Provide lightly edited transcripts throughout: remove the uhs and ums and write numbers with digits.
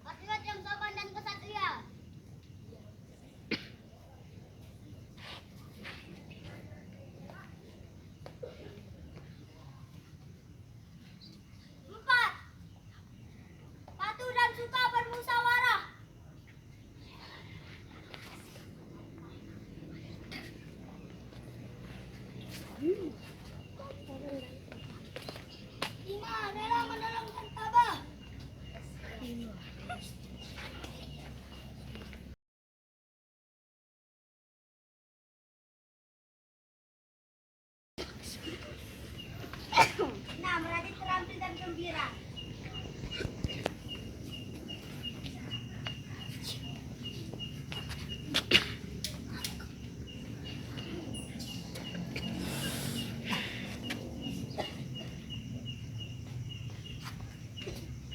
Atlet yang sopan dan kesatria. 4. Patuh dan suka bermusyawarah. 5. Rela menolong tanpa tabah. 6. Rajin terampil dan gembira.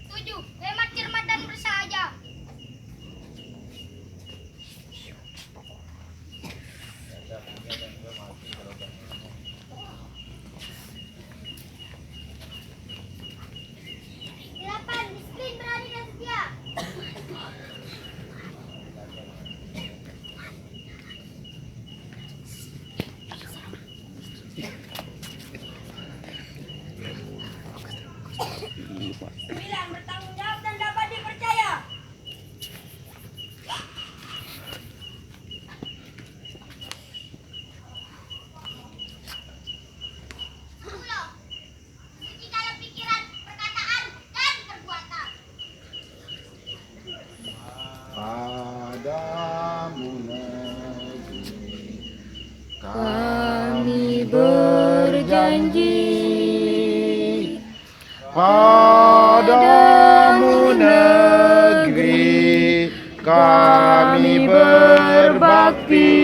7. Hemat, cermat dan bersahaja. 8. Disiplin, berani dan setia. 9. Bertanggung jawab dan dapat dipercaya. 10. Suci dalam pikiran, perkataan, dan perbuatan. Padamu negeri Kami berjanji, padamu negeri kami berbakti,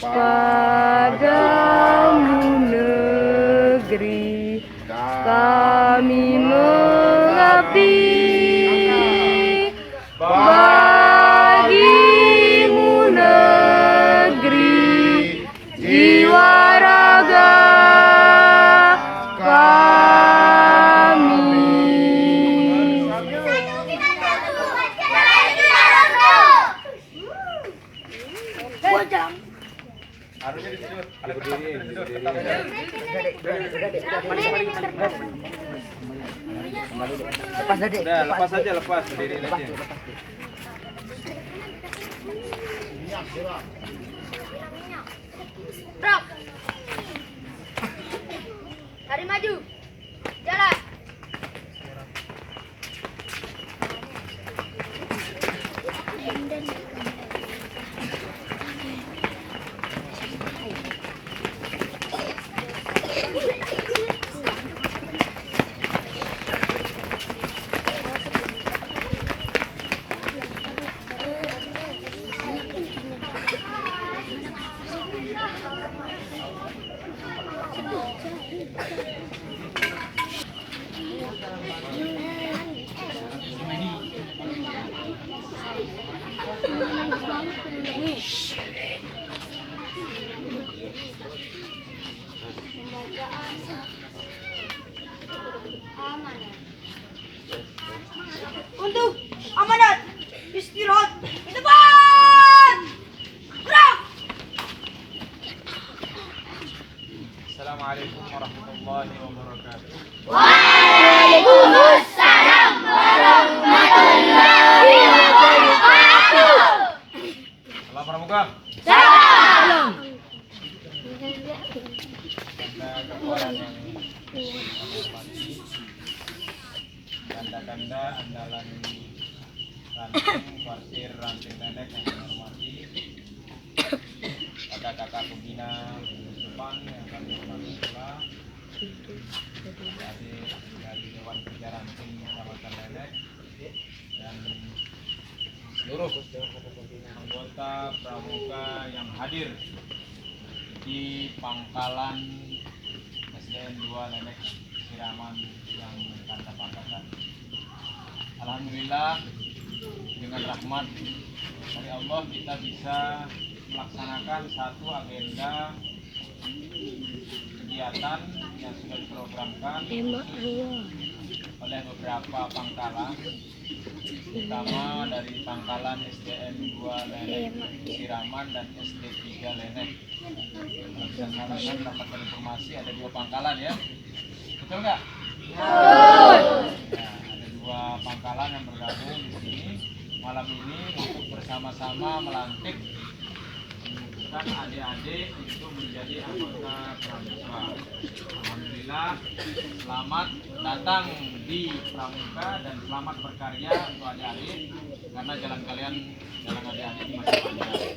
padamu negeri kami mengabdi, bagimu negeri jiwa raga kami. Harusnya di situ. Ada lepas aja, lepas berdiri aja. Prok. Hari maju. Jalan. Untuk amanat istirahat di depan. Gerak. Assalamualaikum warahmatullahi wabarakatuh. Waalaikumsalam warahmatullahi wabarakatuh. Salam pramuka. Salam. Tanda kekuatan yang menghormati, tanda-tanda andalan ranting, kuartir, ranting pendek yang menghormati, pada kakak pembina depan yang kami hormati pula, dari Dewan Kerja Ranting Kecamatan Lelek dan seluruh anggota pramuka yang hadir di pangkalan SDN 2 Lenek Siraman yang Kanda Pangkatan. Alhamdulillah dengan rahmat dari Allah kita bisa melaksanakan satu agenda kegiatan yang sudah diprogramkan oleh beberapa pangkalan, terutama dari pangkalan SDN 2 Lenek Siraman dan SD 3 Lenek. Bisa sarankan mendapatkan informasi ada 2 pangkalan ya, betul nggak? Betul. Ya, ada 2 pangkalan yang bergabung di sini malam ini untuk bersama-sama melantik menentukan adik-adik untuk menjadi anggota pramuka. Alhamdulillah, selamat datang di pramuka dan selamat berkarya untuk adik-adik karena jalan kalian, jalan adik-adik ini masih panjang. Ya.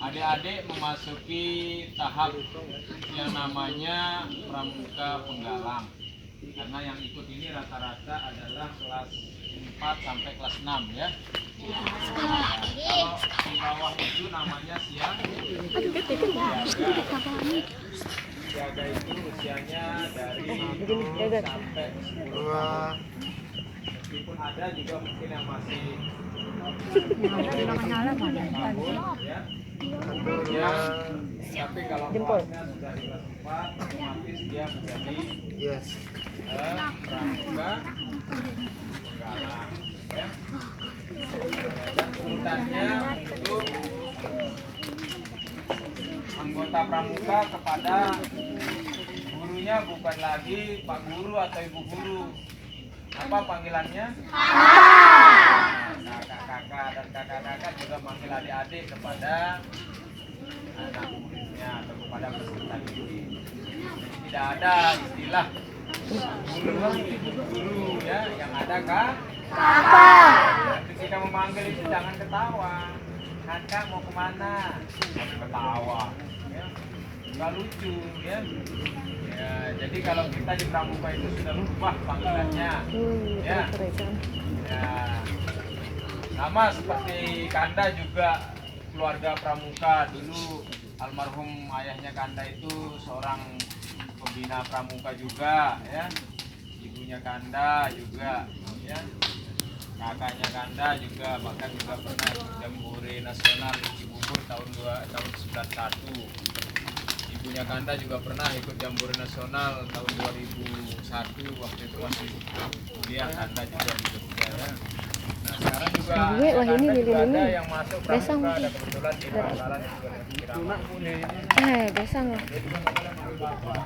Adik-adik memasuki tahap yang namanya pramuka penggalang. Karena yang ikut ini rata-rata adalah kelas 4 sampai kelas 6 ya. Nah, kalau di bawah itu namanya siaga. Siaga itu usianya dari 0 sampai 10 meskipun ada juga mungkin yang masih ya. Ya, tapi kalau kelasnya sudah di kelas 4 otomatis dia menjadi pramuka penggalang ya. Dan urutannya untuk anggota pramuka kepada gurunya bukan lagi Pak Guru atau Ibu Guru. Apa panggilannya? Kakak-kakak dan kakak-kakak juga manggil adik-adik kepada anak muridnya atau kepada peserta didik. Tidak ada istilah guru, ibu guru ya, yang ada kakak. Ketika memanggil itu jangan ketawa. Kakak mau kemana? Ketawa. Ya. Nggak lucu ya. Ya, jadi kalau kita di pramuka itu sudah berubah panggilannya. Ya. Ya. Sama seperti Kanda juga keluarga pramuka dulu, almarhum ayahnya Kanda itu seorang pembina pramuka juga ya. Ibunya Kanda juga ya. Kakaknya Kanda juga bahkan juga pernah ikut Jambore Nasional Cibubur tahun 91. Ibunya Kanda juga pernah ikut Jambore Nasional tahun 2001, waktu itu masih kuliah Kanda juga di Jogja ya. Nah sekarang juga Kanda juga ada yang masuk pramuka, ada kebetulan di pangkalan juga di Siraman. besang lah. Dia juga nggak boleh manggil bapak.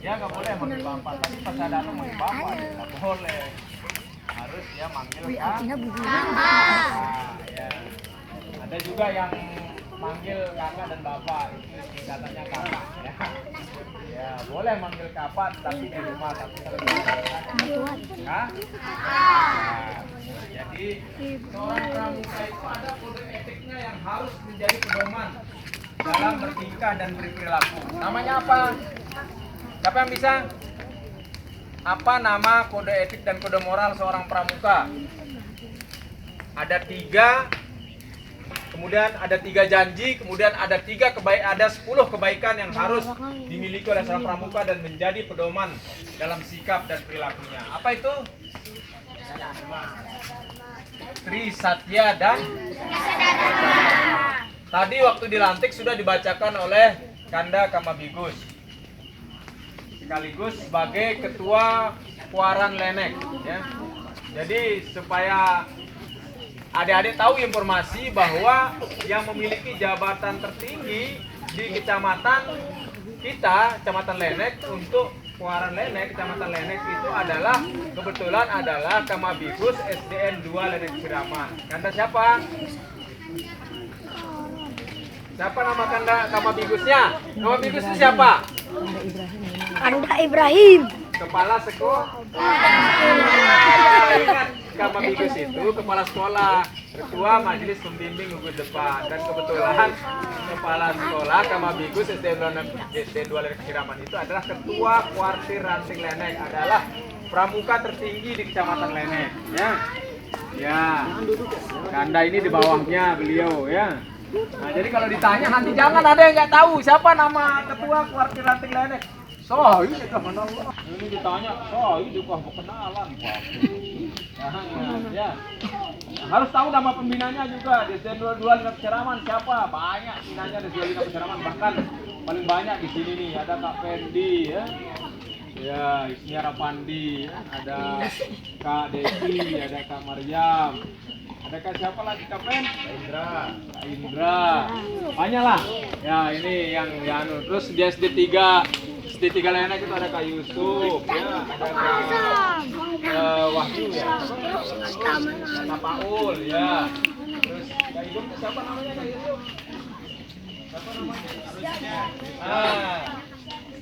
Ya nggak boleh manggil bapak, tapi pas ada datang manggil bapak nggak boleh, harus dia manggil kak. Ya. Ada juga yang manggil kakak dan bapak, itu singkatannya kakak ya. Ya boleh manggil kapat tapi di rumah, tapi kalau di rumah jadi seorang pramuka itu ada kode etiknya yang harus menjadi pedoman dalam bertingkah dan berperilaku. Namanya apa? Siapa yang bisa? Apa nama kode etik dan kode moral seorang pramuka? Ada 3, kemudian ada 3 janji, kemudian ada 10 kebaikan yang harus dimiliki oleh seorang pramuka dan menjadi pedoman dalam sikap dan perilakunya. Apa itu? Tri, Satya, dan tadi waktu dilantik sudah dibacakan oleh Kanda Kamabigus sekaligus sebagai ketua Kuaran Lenek ya. Jadi supaya adik-adik tahu informasi bahwa yang memiliki jabatan tertinggi di kecamatan kita, Kecamatan Lenek, untuk Kuaran Lenek, Kecamatan Lenek itu adalah kebetulan adalah Kamabigus SDN 2 Lenek Siraman. Kanda siapa? Siapa nama Kanda Kamabigusnya? Kamabigus itu siapa? Kanda Ibrahim. Kepala sekolah. Ingat, Kamabigus itu kepala sekolah, ketua majelis pembimbing gugus depan, dan kebetulan kepala sekolah Kamabigus SDN 2 Lenek Siraman itu adalah ketua kuartir Ranting Lenek, adalah pramuka tertinggi di Kecamatan Lenek ya. Ya, Kanda ini di bawahnya beliau ya. Nah, jadi kalau ditanya nanti jangan ada yang nggak tahu siapa nama ketua kuartir ranting lenek. So, ini kah mana Allah? Ini ditanya, so ini kah kenalan Pak. Ya. Harus tahu nama pembinanya juga. Di dua Lina Perseraman siapa? Banyak pembinanya di dua Lina Perseraman, bahkan paling banyak di sini nih ada Kak Fendi ya. Ya, Ismiara Pandi, ada Kak Desi, ada Kak Maryam, ada Kak siapa lagi Kak Pen? Kak Indra, banyak lah. Ya ini yang Yanu. Terus di SD3 Lenek itu ada Kak Yusuf, ya, ada Kak Wahyu ya, Kak Paul ya. Terus Kak Ibu itu siapa namanya Kak Yusuf? Siapa namanya?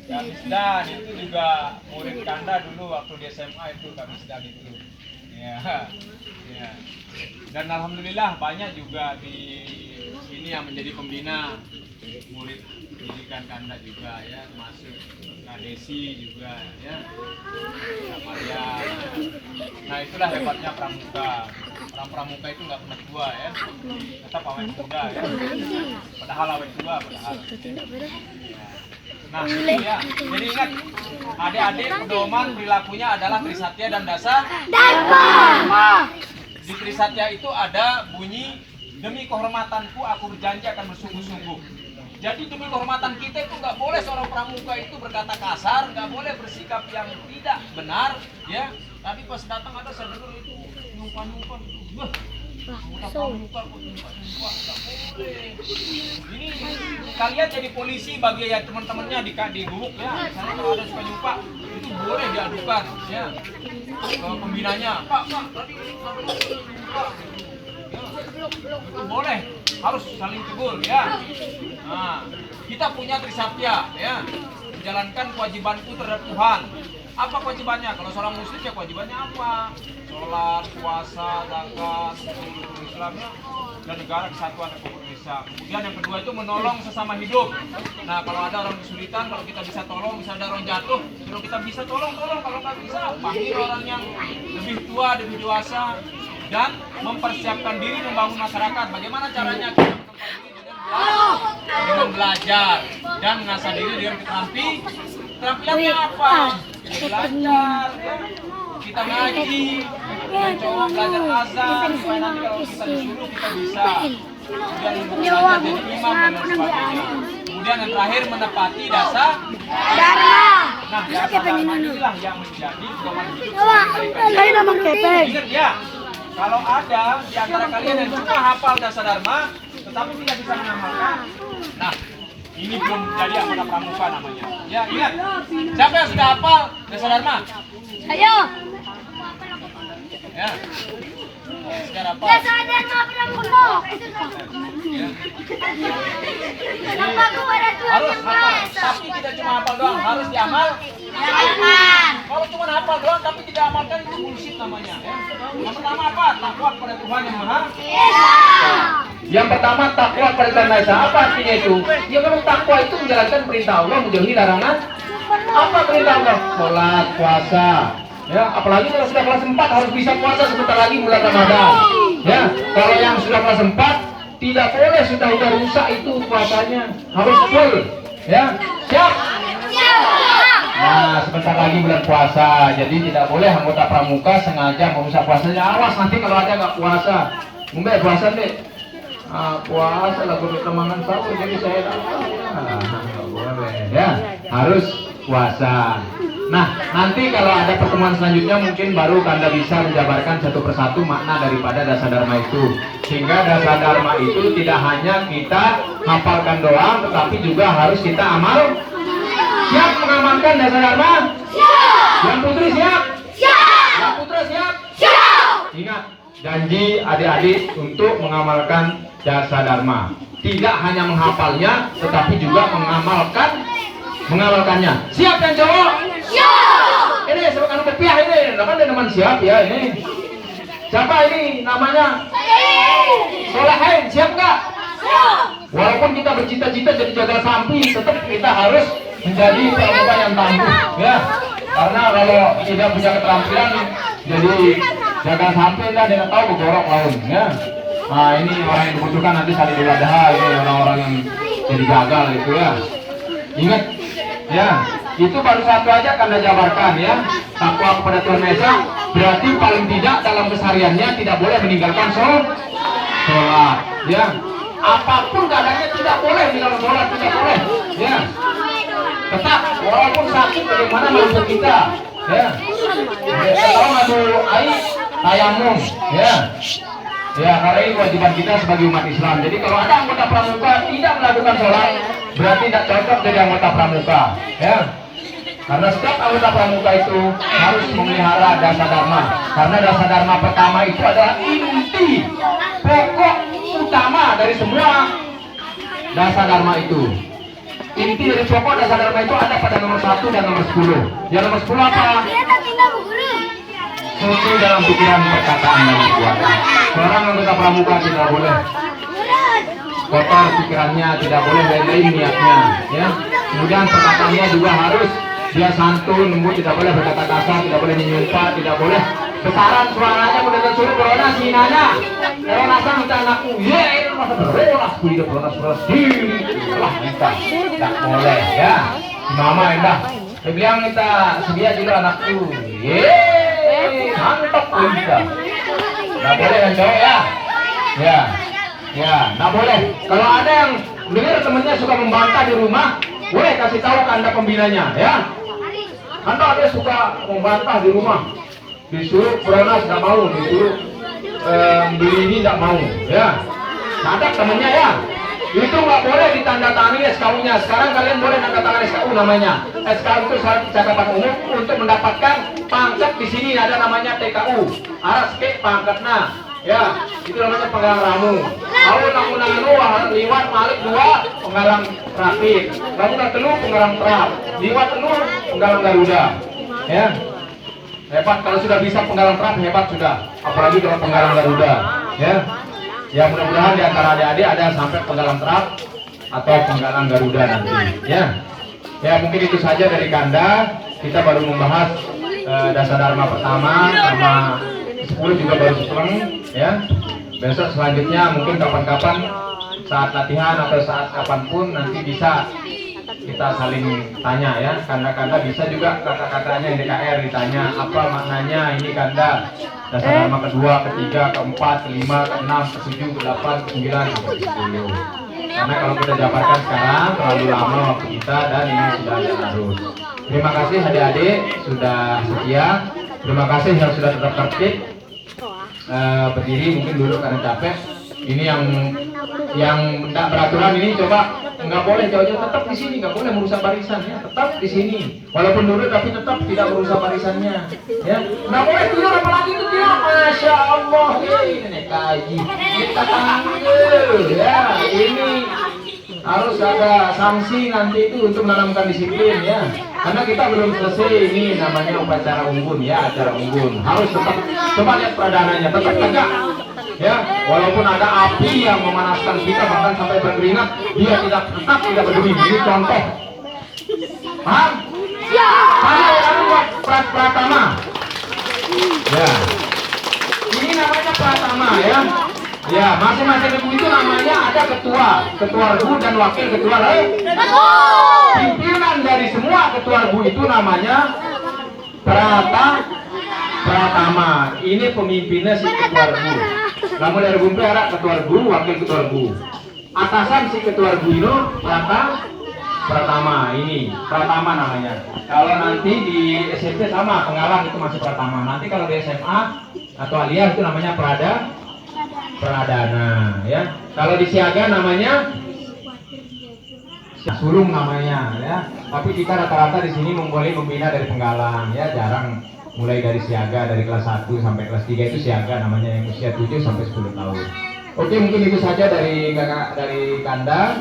Kak Misdan itu juga murid Kanda dulu waktu di SMA itu Kak Misdan itu. Ya. Ya. Dan alhamdulillah banyak juga di sini yang menjadi pembina murid pendidikan Kanda juga ya, termasuk Kak Desi juga ya. Kak Maria. Nah, itulah hebatnya pramuka. Orang pramuka itu nggak pernah tua ya. Tetap awet muda ya. Padahal awet tua padahal. Nah, ini ya. Jadi ingat, adik-adik pedoman perilakunya adalah Trisatya dan Dasa Dharma. Di Trisatya itu ada bunyi, demi kehormatanku aku berjanji akan bersungguh-sungguh. Jadi demi kehormatan kita itu nggak boleh seorang pramuka itu berkata kasar, nggak boleh bersikap yang tidak benar, ya. Tadi pas datang ada saudara itu nyumpan-nyumpan, pramuka kok nyumpan-nyumpan, nggak boleh. Ini kalian jadi polisi bagi ya teman-temannya di gubuk ya. Misalnya kalau ada suka nyumpa, itu boleh diadukan, ya. Ke pembinanya, Pak, tadi nyumpa. Itu boleh, harus saling tegur ya. Nah, kita punya Trisatya ya, menjalankan kewajibanku terhadap Tuhan. Apa kewajibannya? Kalau seorang muslim ya kewajibannya apa? Sholat, puasa, zakat, seluruh Islamnya, dan negara kesatuan Republik Indonesia. Kemudian yang kedua itu menolong sesama hidup. Nah, kalau ada orang kesulitan, kalau kita bisa tolong, misalnya ada orang jatuh, kalau kita bisa tolong. Kalau nggak bisa, panggil orang yang lebih tua, lebih dewasa, dan mempersiapkan diri membangun masyarakat. Bagaimana caranya kita dengan belajar dan mengasah diri dengan keterampilannya apa? Jadi belajar, ya. Kita ngaji, mencoba belajar azan supaya nanti kalau kita disuruh kita bisa. Kemudian belajar jadi imam dan lain sebagainya. Kemudian yang terakhir menepati dasar Dharma. Nah, dasar Dharma inilah yang menjadi pedoman hidup kalian. Ingat ya, kalau ada di antara kalian yang cuma hafal dasar Dharma tetapi tidak bisa mengamalkan, nah ini belum jadi anggota pramuka namanya. Ya, ingat. Siapa yang sudah hafal dasar Dharma? Ayo. Ya. Sudah hafal. Dasar Dharma pramuka. Ya. Kenapa kepada Tuhan Harus yang Maha hafal, Esa? tapi tidak cuma hafal doang, harus diamal. Jangan. Kalau cuma hafal doang tapi tidak amalkan itu bullshit namanya. Ya. Yang pertama apa? Takwa kepada Tuhan yang Maha Esa. Yang pertama takwa kepada Tuhan Maha Esa. Apa artinya itu? Ya kalau takwa itu menjalankan perintah Allah, menjauhi larangan. Apa perintah Allah? Sholat, puasa. Ya, apalagi kalau sudah kelas 4 harus bisa puasa sebentar lagi bulan Ramadan. Ya, kalau yang sudah kelas 4 tidak boleh sudah rusak itu puasanya, harus full. Ya, siap? Nah, sebentar lagi bulan puasa, jadi tidak boleh anggota pramuka sengaja merusak puasanya. Awas nanti kalau ada nggak puasa, Mbak puasa deh. Puasa lagu kemangan sahur, jadi saya nggak boleh. Ya, harus puasa. Nah, nanti kalau ada pertemuan selanjutnya mungkin baru Kanda bisa menjabarkan satu persatu makna daripada dasar Dharma itu. Sehingga dasar Dharma itu tidak hanya kita hafalkan doang, tetapi juga harus kita amal. Siap mengamalkan dasar Dharma? Siap! Yang putri siap? Siap! Yang putra siap? Siap! Ingat, janji adik-adik untuk mengamalkan dasar Dharma. Tidak hanya menghafalnya, tetapi juga mengamalkannya. Siap yang cowok? Siap! Ini sebab anu berpiah ini, namanya teman siap ya ini. Siapa ini namanya? Solehin, siap nggak? Siap! Walaupun kita bercita-cita jadi jagal sampi, tetap kita harus menjadi pramuka yang tangguh ya. Karena kalau tidak punya keterampilan jadi Jangan sampai lah dia tahu bergorok laun ya. Nah ini orang yang dibutuhkan nanti saling Idul Adha, ini orang-orang yang jadi gagal gitu ya. Ingat ya, itu baru satu aja Kanda jabarkan ya. Takwa kepada Tuhan Maha Esa berarti paling tidak dalam kesehariannya tidak boleh meninggalkan sholat ya. Apapun keadaannya tidak boleh meninggalkan sholat, tidak boleh ya. Tetap walaupun sakit bagaimana mampu kita ya. Kalau ngadu air tayamum ya. Ya, karena ini kewajiban kita sebagai umat Islam. Jadi kalau ada anggota pramuka tidak melakukan sholat, berarti tidak cocok jadi anggota pramuka ya. Karena setiap anggota pramuka itu harus memelihara dasa dharma. Karena dasa dharma pertama itu adalah inti pokok utama dari semua dasa dharma itu. Inti dari pokok dasa dharma itu ada pada nomor 1 dan nomor 10. Yang nomor 10 apa? Suci dalam pikiran, perkataan, dan perbuatan. Seorang anggota pramuka tidak boleh kotor pikirannya, tidak boleh lain niatnya ya. Kemudian perkataannya juga harus dia santun, lembut, tidak boleh berkata kasar, tidak boleh menyumpah, tidak boleh besaran suaranya, mudah suruh beronas hinanya. Kalau nasa minta anakku, ya itu masa beronas, hidup beronas lah kita tidak boleh ya. Mama indah, dia bilang kita sedia juga anakku, mantap kita. Tidak boleh kan cowok ya, ya, tidak boleh. Kalau ada yang dengar temannya suka membantah di rumah, boleh kasih tahu ke Anda pembinanya ya. Anda ada suka membantah di rumah, disuruh beronas tidak mau, disuruh beli ini tidak mau ya. Ada temannya ya, itu nggak boleh ditandatangani SKU-nya. Sekarang kalian boleh tanda tangan SKU namanya. SKU itu syarat percakapan umum untuk mendapatkan pangkat. Di sini ada namanya TKU, aras ke pangkatnya ya, itu namanya penggalang ramu. Kalau namun liwat malik 2 penggalang rapid, namun telu penggalang terap, liwat telu penggalang Garuda ya. Hebat kalau sudah bisa penggalang terap, hebat sudah, apalagi kalau penggalang Garuda ya. Ya mudah-mudahan di antara adik-adik ada yang sampai penggalang terap atau penggalang Garuda nanti ya. Ya mungkin itu saja dari Kanda. Kita baru membahas dasa dharma pertama, sama 10 juga baru seteleng ya. Besok selanjutnya mungkin kapan-kapan saat latihan atau saat kapanpun nanti bisa kita saling tanya ya. Kanda-kanda bisa juga kakak-kakaknya yang DKR ditanya apa maknanya ini Kanda dasa dharma kedua, ketiga, keempat, kelima, keenam, ketujuh, ke-8, ke-9, sampai 10. Karena kalau kita jabarkan sekarang terlalu lama waktu kita dan ini sudah ada harus. Terima kasih adik-adik sudah setia. Terima kasih yang sudah tetap tertib. Berdiri mungkin duduk karena capek. Ini yang tidak beraturan ini coba nggak boleh jauh-jauh, tetap di sini, nggak boleh merusak barisan ya, tetap di sini. Walaupun duduk tapi tetap tidak merusak barisannya ya. Nggak boleh tidur, apalagi itu tidur. Masya Allah, ini kaji kita tanggul ya. Ini harus ada sanksi nanti itu untuk menanamkan disiplin ya. Karena kita belum selesai, ini namanya upacara unggun ya, acara unggun. Harus tetap, coba lihat peradananya, tetap tegak ya. Walaupun ada api yang memanaskan kita bahkan sampai berkeringat, dia tetap tidak berdiri. Ini contoh. Paham? Ya. Kamu buat pratama. Ya. Ini namanya pratama ya. Ya, masing-masing regu itu namanya ada ketua regu dan wakil ketua regu. Pimpinan dari semua ketua regu itu namanya pratama. Ini pemimpinnya si ketua regu. Namun dari regu ada ketua regu, wakil ketua regu. Atasan si ketua regu itu pratama. Ini pratama namanya. Kalau nanti di SMP sama penggalang itu masih pratama. Nanti kalau di SMA atau aliyah itu namanya pradana ya. Kalau di siaga namanya sulung namanya ya. Tapi kita rata-rata di sini boleh membina dari penggalang ya, jarang mulai dari siaga dari kelas 1 sampai kelas 3 itu siaga namanya, yang usia 7 sampai 10 tahun. Oke, mungkin itu saja dari Kanda.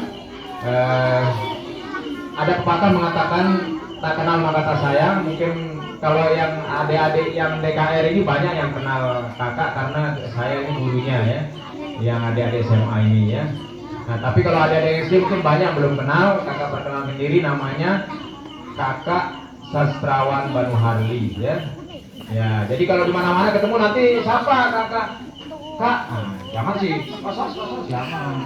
Ada pepatah mengatakan tak kenal maka tak sayang. Mungkin kalau yang adik-adik yang DKR ini banyak yang kenal kakak karena saya ini gurunya ya, yang adik-adik SMA ini ya. Nah tapi kalau adik-adik SD mungkin banyak belum kenal. Kakak perkenalkan diri, namanya Kakak Sastrawan Banu Harli ya. Ya, jadi kalau di mana-mana ketemu nanti sapa kakak. Kak, jangan sih, masa jangan.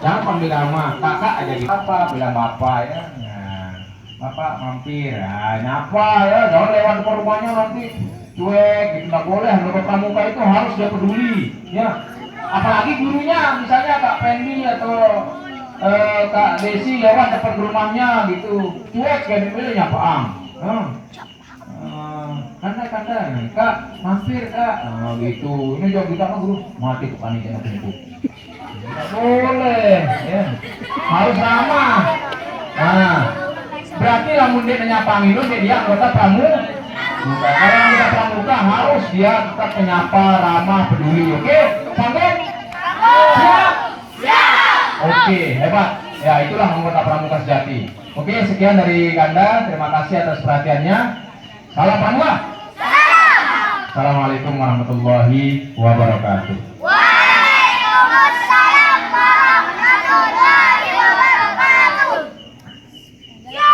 Jangan panggil nama, kakak aja gitu. Apa, bilang bapak ya. Nah, bapak mampir, nyapa ya, jangan lewat depan rumahnya nanti cuek, gitu nggak boleh. Harga pramuka itu harus dia peduli, ya. Apalagi gurunya, misalnya Kak Pendi atau Kak Desi lewat depan rumahnya gitu, cuek kayak dipilih nyapa kanda nih kak mampir kak gitu, ini jawab kita kan guru mati panitia kumpul nggak boleh ya, harus ramah. Nah berarti lamun dia nyapa ngilu dia anggota pramuka. Kalau anggota pramuka harus dia tetap menyapa, ramah, peduli. Oke sampai siap oke hebat ya, itulah anggota pramuka sejati. Oke sekian dari Kanda, terima kasih atas perhatiannya. Salam pramuka. Assalamualaikum warahmatullahi wabarakatuh. Waalaikumsalam warahmatullahi wabarakatuh. Ya.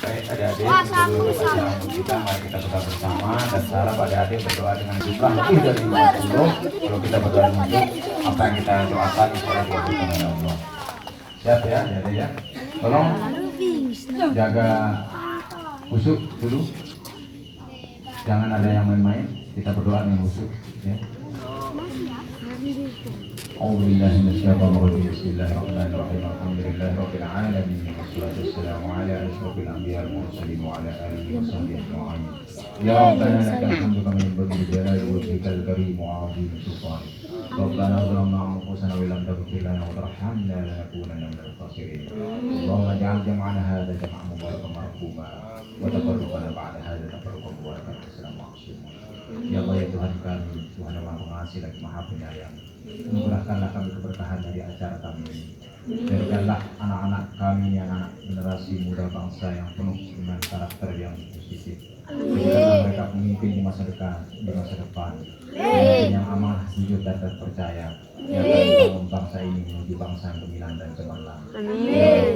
Baik adik-adik, sebelum kita mari kita berdoa bersama dan salam adik-adik berdoa dengan jumlah lebih dari 50. Kalau kita berdoa untuk apa yang kita doakan insya Allah dikabulkan oleh Allah. Siap ya adik-adik ya. Tolong jaga khusyuk dulu. Jangan ada yang main-main. Kita berdoa dengan khusyuk ya. A'udzubillahi minasyaitonir rajim. Bismillahirrahmanirrahim. Alhamdulillahirabbil alamin. Wassalatu wassalamu ala asyrofil anbiya'i wal mursalin wa ala alihi washabbihi ajma'in. Ya Rabbana lakal hamdu kama yanbaghi li jalali wajhikal karim wa 'azimi sultanik. Rabbana zalamna anfusana wa lam taghfir lana wa tarhamna lanakunanna minal khasirin. Allahumma ij'al jam'ana hadza jam'an mubarakan marhuma wa tafarraqana ba'da hadza tafarruqan mubarakan assalamu alaikum. Ya Allah ya Tuhan kami, Tuhan yang Maha Pengasih lagi Maha Penyayang, anugerahkanlah kami keberkahan dari acara kami ini. Berikanlah anak-anak kami, anak generasi muda bangsa yang penuh dengan karakter yang positif. Berikanlah mereka pemimpin di masa depan, pemimpin yang amanah, jujur dan terpercaya, yang membangun bangsa ini menuju bangsa yang gemilang dan cemerlang.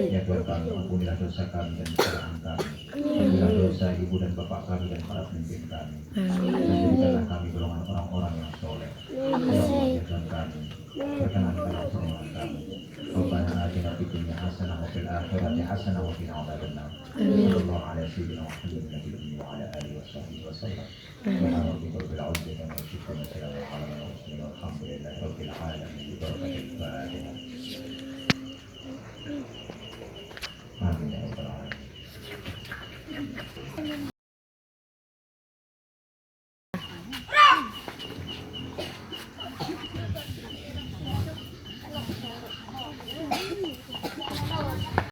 Ya Tuhan kami, ampunilah dosa kami dan kesalahan kami. Ampunilah dosa ibu dan bapak kami dan para pemimpin kami. Dan jadikanlah kami golongan orang-orang yang soleh. Ya Allah ya Tuhan kami, perkenankanlah permohonan kami. Rabbana atina fid dunya hasanah wa fil akhirati hasanah wa qina adzabannar. Sallallahu alaihi sayyidina Muhammadin nabiyyi wa ala alihi washabbihi wasallam. Subhana rabbika rabbil izzati amma yasifun wa salamun ala al mursalin walhamdulillahi rabbil alamin. Bi barakatil Fatihah. Amin ya rabbal alamin.